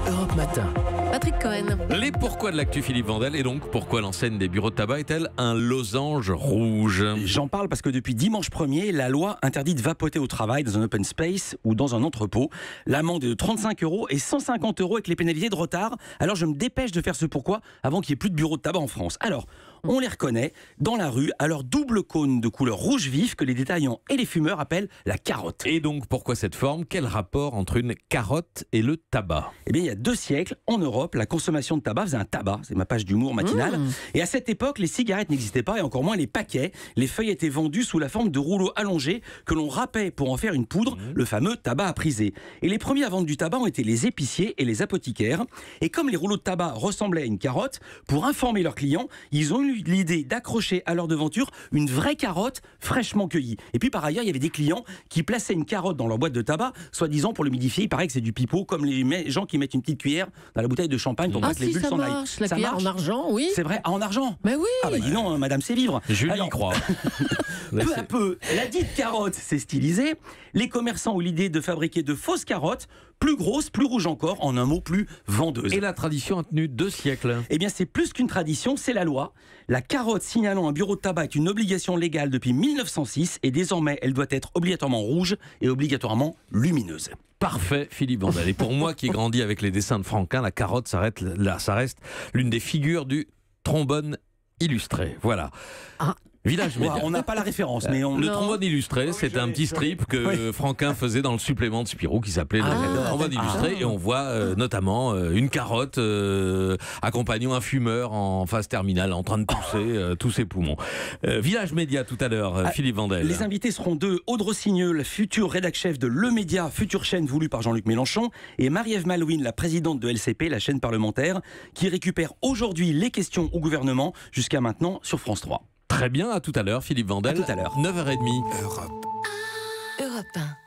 Europe Matin. Patrick Cohen. Les pourquoi de l'actu Philippe Vandel, et donc pourquoi l'enseigne des bureaux de tabac est-elle un losange rouge? J'en parle parce que depuis dimanche 1er, la loi interdit de vapoter au travail dans un open space ou dans un entrepôt. L'amende est de 35 € et 150 € avec les pénalités de retard. Alors je me dépêche de faire ce pourquoi avant qu'il n'y ait plus de bureaux de tabac en France. Alors, on les reconnaît dans la rue à leur double cône de couleur rouge vif que les détaillants et les fumeurs appellent la carotte. Et donc pourquoi cette forme? Quel rapport entre une carotte et le tabac? Eh bien, il y a 2 siècles, en Europe, la consommation de tabac faisait un tabac. C'est ma page d'humour matinale. Et à cette époque, les cigarettes n'existaient pas et encore moins les paquets. Les feuilles étaient vendues sous la forme de rouleaux allongés que l'on râpait pour en faire une poudre, le fameux tabac à priser. Et les premiers à vendre du tabac ont été les épiciers et les apothicaires. Et comme les rouleaux de tabac ressemblaient à une carotte, pour informer leurs clients, ils ont eu l'idée d'accrocher à leur devanture une vraie carotte fraîchement cueillie. Et puis par ailleurs, il y avait des clients qui plaçaient une carotte dans leur boîte de tabac, soi-disant pour l'humidifier. Il paraît que c'est du pipeau, comme les gens qui mettent une petite cuillère dans la bouteille de champagne pour pas que les bulles s'en aillent. La Ça cuillère marche en argent, oui. C'est vrai, en argent. Mais oui. Ah bah dis non, madame sait vivre. Julie y croit. Peu à peu, la dite carotte s'est stylisée. Les commerçants ont l'idée de fabriquer de fausses carottes, plus grosses, plus rouges encore, en un mot plus vendeuses. Et la tradition a tenu 2 siècles. Eh bien, c'est plus qu'une tradition, c'est la loi. La carotte signalant un bureau de tabac est une obligation légale depuis 1906 et désormais, elle doit être obligatoirement rouge et obligatoirement lumineuse. Parfait, Philippe Vandel. Et pour moi qui ai grandi avec les dessins de Franquin, la carotte s'arrête là, ça reste l'une des figures du trombone illustré. Voilà. Village Média. On n'a pas la référence, mais on... Le trombone illustré, c'est un petit strip que Franquin faisait dans le supplément de Spirou qui s'appelait le trombone illustré. Et on voit notamment une carotte accompagnant un fumeur en phase terminale en train de pousser tous ses poumons. Village Média tout à l'heure, Philippe Vandel. Les invités seront Aude Rossignol, futur rédac-chef de Le Média, future chaîne voulue par Jean-Luc Mélenchon, et Marie-Ève Malouine, la présidente de LCP, la chaîne parlementaire, qui récupère aujourd'hui les questions au gouvernement jusqu'à maintenant sur France 3. Très bien, à tout à l'heure, Philippe Vandel. À tout à l'heure. 9h30. Europe 1.